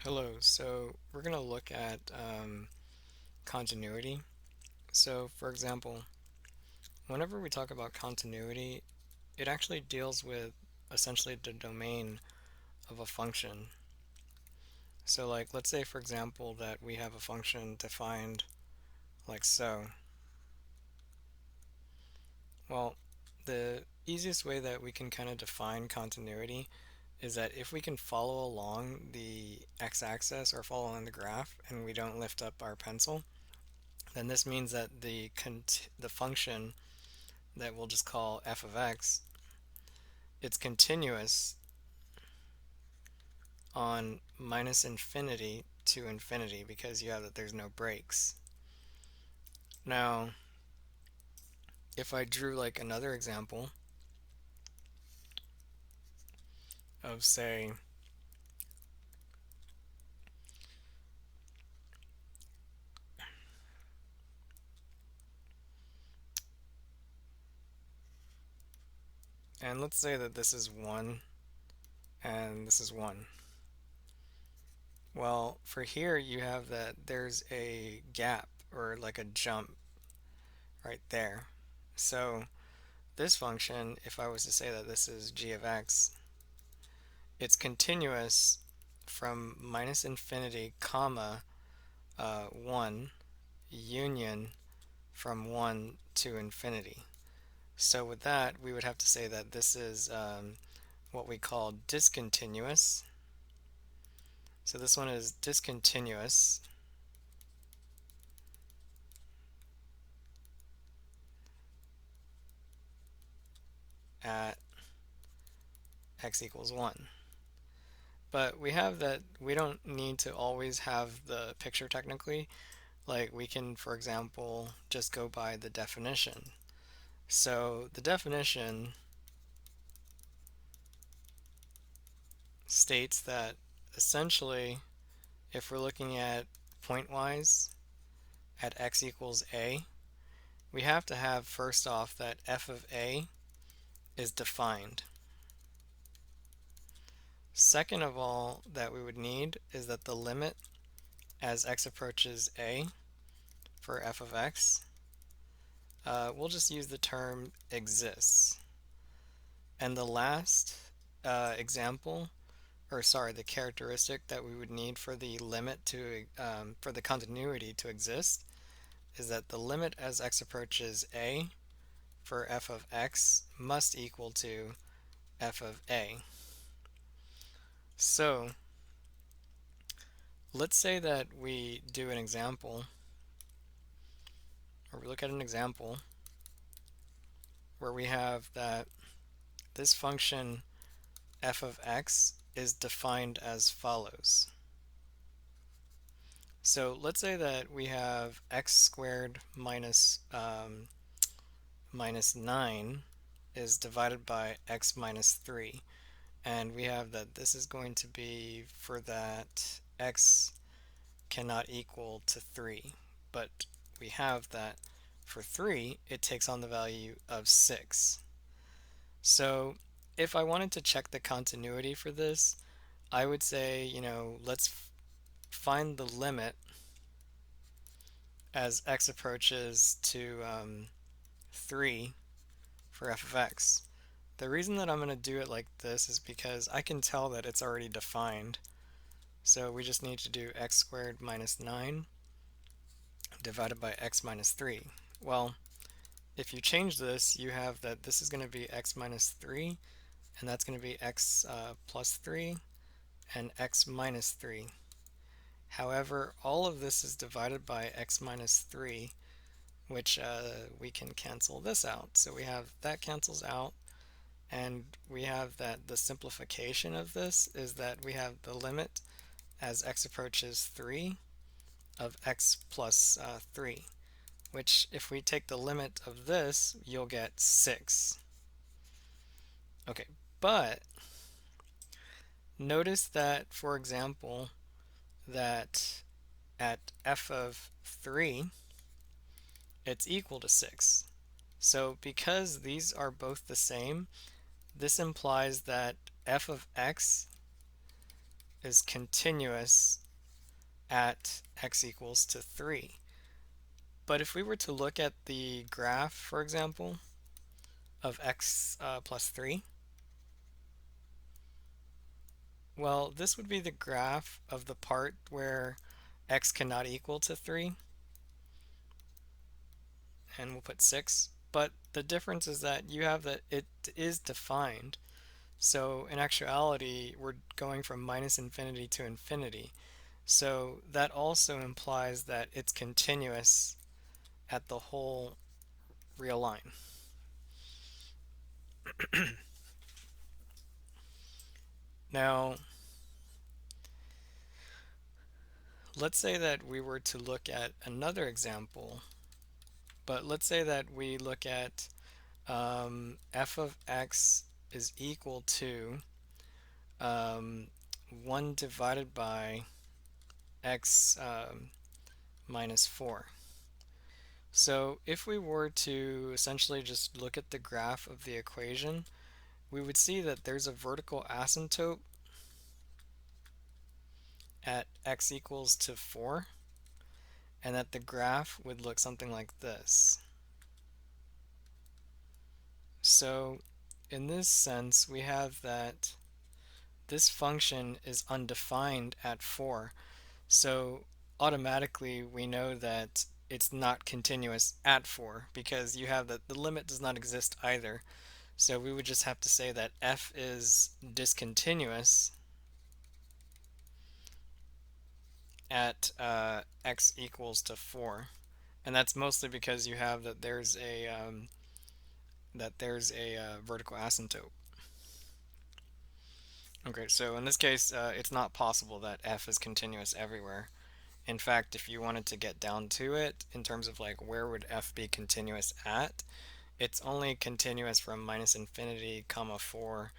Hello, so we're going to look at continuity. So, for example, whenever we talk about continuity, it actually deals with essentially the domain of a function. So, like, let's say, for example, that we have a function defined like so. Well, the easiest way that we can kind of define continuity is that if we can follow along the x-axis or follow along the graph and we don't lift up our pencil, then this means that the function that we'll just call f of x, it's continuous on minus infinity to infinity because you have that there's no breaks. Now, if I drew like another example of say and let's say that this is 1 and this is 1. Well, for here you have that there's a gap or like a jump right there. So this function, if I was to say that this is g of x, it's continuous from minus infinity comma 1 union from 1 to infinity. So with that, we would have to say that this is what we call discontinuous. So this one is discontinuous at x equals 1. But we have that we don't need to always have the picture technically. Like we can, for example, just go by the definition. So the definition states that essentially if we're looking at pointwise at x equals a, we have to have first off that f of a is defined. Second of all that we would need is that the limit as x approaches a for f of x, we'll just use the term exists. And the last example, or sorry, the characteristic that we would need for the limit to, for the continuity to exist is that the limit as x approaches a for f of x must equal to f of a. So let's say that we do an example, or we look at an example where we have that this function f of x is defined as follows. So let's say that we have x squared minus 9 is divided by x minus 3. And we have that this is going to be for that x cannot equal to 3. But we have that for 3, it takes on the value of 6. So if I wanted to check the continuity for this, I would say, let's find the limit as x approaches to 3 for f of x. The reason that I'm going to do it like this is because I can tell that it's already defined. So we just need to do x squared minus 9 divided by x minus 3. Well, if you change this, you have that this is going to be x minus 3, and that's going to be x plus 3, and x minus 3. However, all of this is divided by x minus 3, which we can cancel this out. So we have that cancels out, and we have that the simplification of this is that we have the limit as x approaches 3 of x plus 3, which if we take the limit of this, you'll get 6. Okay, but notice that, for example, that at f of 3, it's equal to 6. So because these are both the same, this implies that f of x is continuous at x equals to 3. But if we were to look at the graph, for example, of x plus 3, well, this would be the graph of the part where x cannot equal to 3, and we'll put 6. But the difference is that you have that it is defined. So in actuality, we're going from minus infinity to infinity. So that also implies that it's continuous at the whole real line. Now, let's say that we were to look at another example, but let's say that we look at f of x is equal to um, 1 divided by x minus 4. So if we were to essentially just look at the graph of the equation, we would see that there's a vertical asymptote at x equals to 4, and that the graph would look something like this. So in this sense, we have that this function is undefined at 4. So automatically we know that it's not continuous at 4 because you have that the limit does not exist either. So we would just have to say that f is discontinuous at x equals to 4. And that's mostly because you have that there's a vertical asymptote. Okay, so in this case, it's not possible that f is continuous everywhere. In fact, if you wanted to get down to it in terms of like where would f be continuous at, it's only continuous from minus infinity comma 4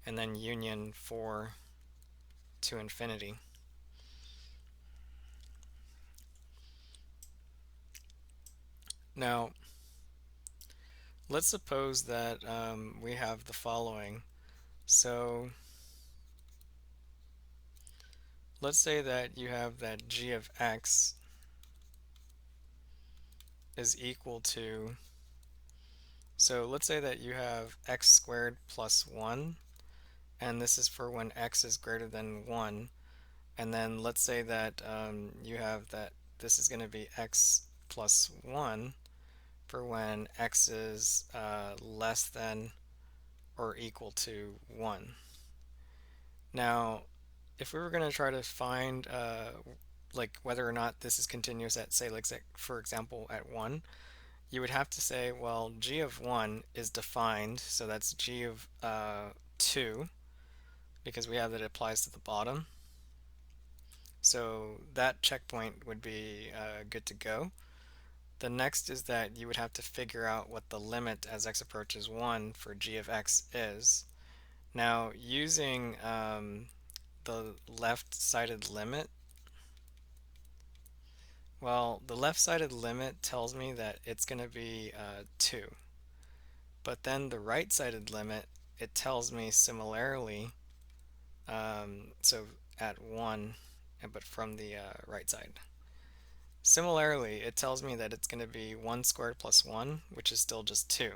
and then union 4 to infinity. Now, let's suppose that we have the following. So let's say that you have that g of x is equal to, so let's say that you have x squared plus 1, and this is for when x is greater than 1. And then let's say that you have that this is going to be x plus 1 for when x is less than or equal to 1. Now, if we were going to try to find like whether or not this is continuous at, say, like for example at 1, you would have to say, well, g of 1 is defined, so that's g of 2, because we have that it applies to the bottom. So that checkpoint would be good to go. The next is that you would have to figure out what the limit as x approaches 1 for g of x is. Now, using the left-sided limit, well, the left-sided limit tells me that it's going to be 2. But then the right-sided limit, it tells me similarly, so at 1, but from the right side. Similarly, it tells me that it's going to be 1 squared plus 1, which is still just 2.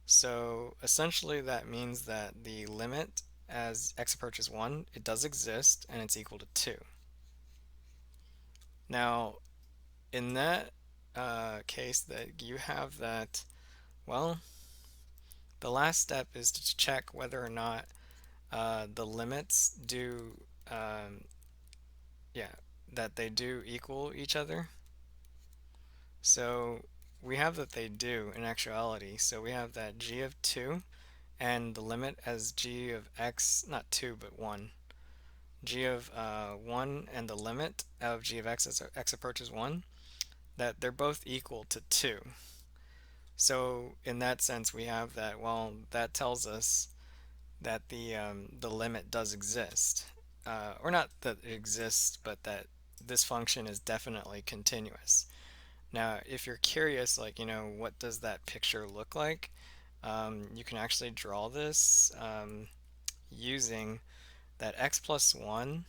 So essentially that means that the limit as x approaches 1, it does exist, and it's equal to 2. Now, in that case, that you have that, well, the last step is to check whether or not the limits do, yeah, that they do equal each other. So we have that they do in actuality. So we have that g of 2 and the limit as g of x, not 2, but 1. G of 1 and the limit of g of x as x approaches 1, that they're both equal to 2. So in that sense, we have that, well, that tells us that the limit does exist. Or not that it exists, but that this function is definitely continuous. Now, if you're curious, like, what does that picture look like? You can actually draw this using that x plus 1,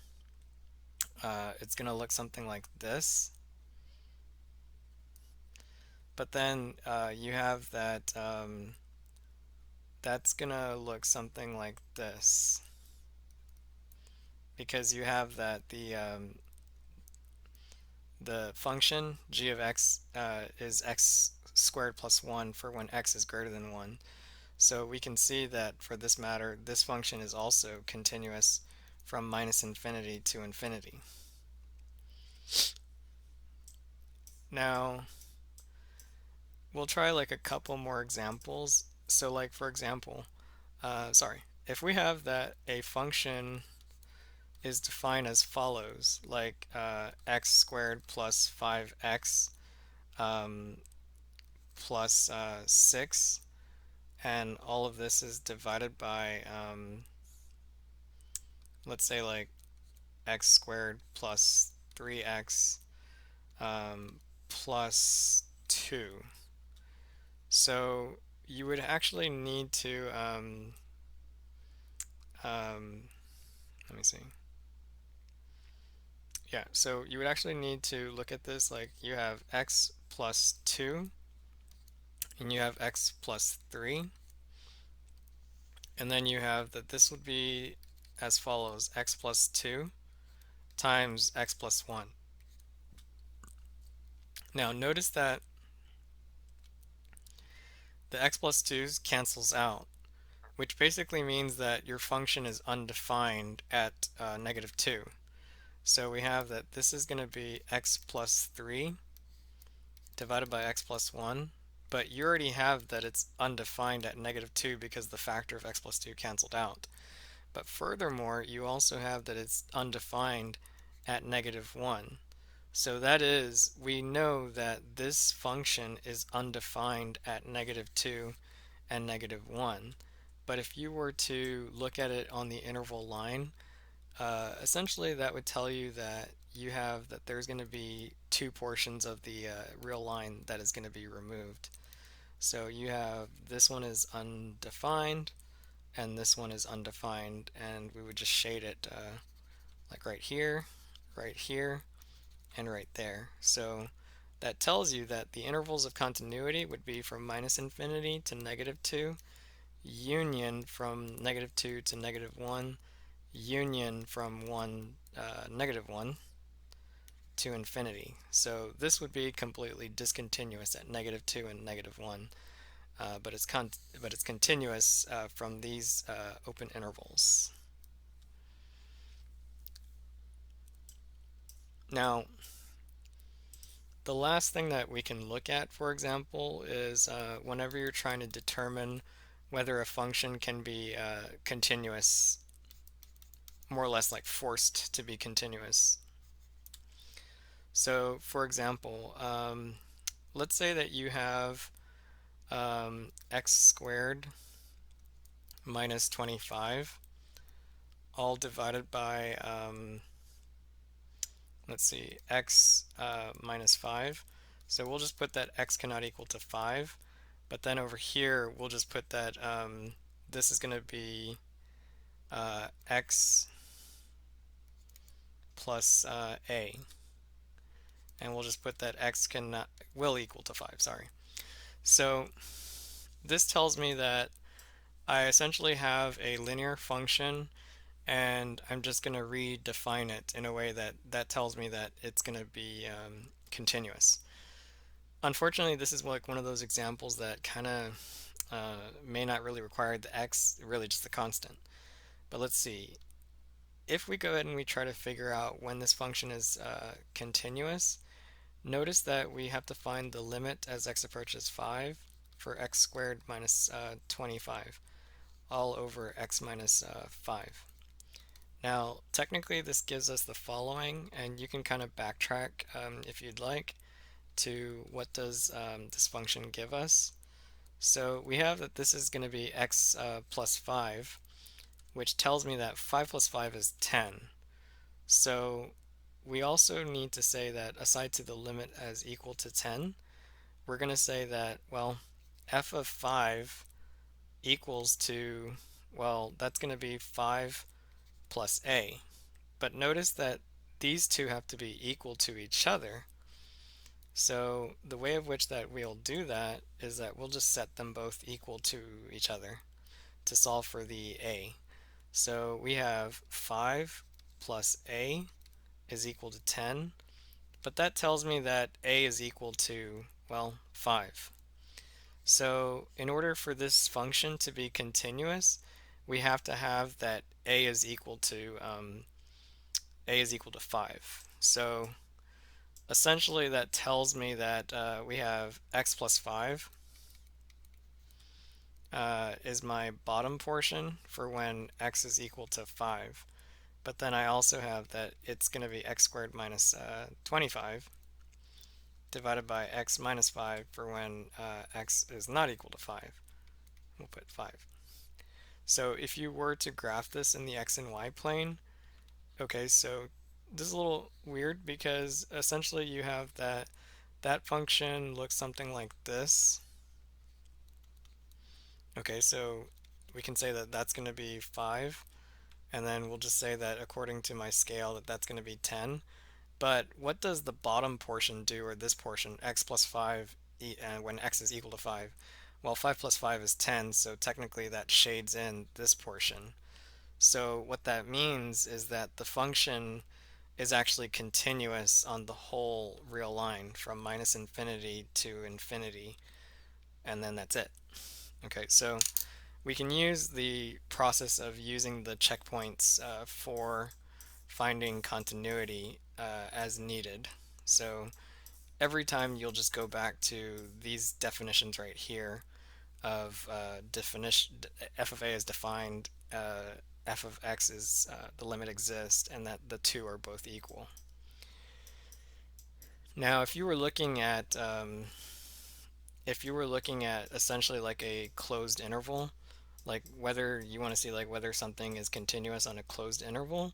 it's going to look something like this. But then you have that that's going to look something like this. Because you have that the function g of x is x squared plus 1 for when x is greater than 1. So we can see that for this matter, this function is also continuous from minus infinity to infinity. Now, we'll try like a couple more examples. So like for example, if we have that a function is defined as follows, like x squared plus 5x plus 6, and all of this is divided by, let's say like x squared plus 3x plus 2. So you would actually need to, let me see. Yeah, so you would actually need to look at this like you have x plus 2 and you have x plus 3. And then you have that this would be as follows, x plus 2 times x plus 1. Now notice that the x plus 2's cancels out, which basically means that your function is undefined at -2. So we have that this is going to be x plus 3 divided by x plus 1, but you already have that it's undefined at -2 because the factor of x plus 2 canceled out. But furthermore, you also have that it's undefined at -1. So that is, we know that this function is undefined at -2 and -1. But if you were to look at it on the interval line, essentially that would tell you that you have that there's going to be two portions of the real line that is going to be removed. So you have this one is undefined and this one is undefined, and we would just shade it like right here, and right there. So that tells you that the intervals of continuity would be from minus infinity to -2, union from -2 to -1, union from -1 to infinity. So this would be completely discontinuous at -2 and -1, but it's continuous from these open intervals. Now, the last thing that we can look at, for example, is whenever you're trying to determine whether a function can be continuous, more or less like forced to be continuous. So, for example, let's say that you have x squared minus 25 all divided by, let's see, x minus 5. So we'll just put that x cannot equal to 5. But then over here, we'll just put that this is going to be x plus a. And we'll just put that x will equal to 5, sorry. So this tells me that I essentially have a linear function, and I'm just going to redefine it in a way that tells me that it's going to be continuous. Unfortunately, this is like one of those examples that kind of may not really require the x, really just the constant. But let's see. If we go ahead and we try to figure out when this function is continuous, notice that we have to find the limit as x approaches 5 for x squared minus 25 all over x minus 5. Now, technically this gives us the following, and you can kind of backtrack if you'd like to what does this function give us. So we have that this is going to be x plus 5, which tells me that 5 plus 5 is 10. So we also need to say that aside to the limit as equal to 10, we're going to say that, well, f of 5 equals to, well, that's going to be 5 plus a. But notice that these two have to be equal to each other. So the way of which that we'll do that is that we'll just set them both equal to each other to solve for the a. So we have 5 plus a is equal to 10, but that tells me that a is equal to, well, 5. So in order for this function to be continuous, we have to have that a is equal to 5. So essentially that tells me that we have x plus 5 is my bottom portion for when x is equal to 5. But then I also have that it's going to be x squared minus 25 divided by x minus 5 for when x is not equal to 5. We'll put 5. So if you were to graph this in the x and y plane, okay, so this is a little weird because essentially you have that function looks something like this. Okay, so we can say that that's going to be 5, and then we'll just say that according to my scale that that's going to be 10. But what does the bottom portion do, or this portion, x plus 5, when x is equal to 5? Well, 5 plus 5 is 10, so technically that shades in this portion. So what that means is that the function is actually continuous on the whole real line from minus infinity to infinity, and then that's it. Okay, so we can use the process of using the checkpoints for finding continuity as needed. So every time you'll just go back to these definitions right here of definition f of a is defined, f of x is the limit exists, and that the two are both equal. Now, if you were looking at essentially like a closed interval, like whether you want to see like whether something is continuous on a closed interval,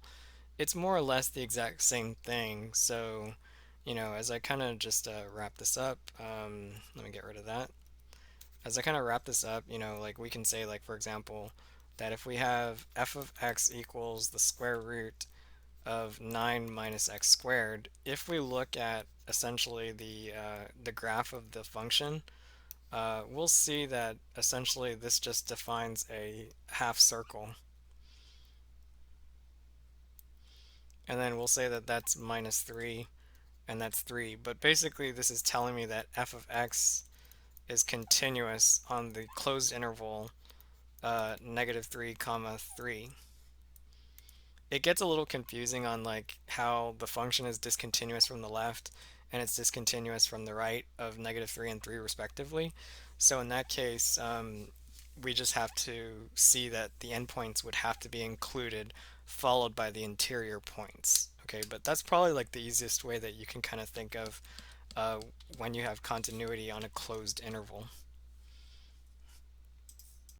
it's more or less the exact same thing. So, as I kind of just wrap this up, let me get rid of that. As I kind of wrap this up, like we can say, like, for example, that if we have f of x equals the square root of 9 minus x squared, if we look at essentially the graph of the function, we'll see that essentially this just defines a half circle. And then we'll say that that's minus 3, and that's 3. But basically this is telling me that f of x is continuous on the closed interval negative 3 comma 3. It gets a little confusing on like how the function is discontinuous from the left and it's discontinuous from the right of negative 3 and 3 respectively. So in that case, we just have to see that the endpoints would have to be included followed by the interior points. Okay, but that's probably like the easiest way that you can kind of think of when you have continuity on a closed interval.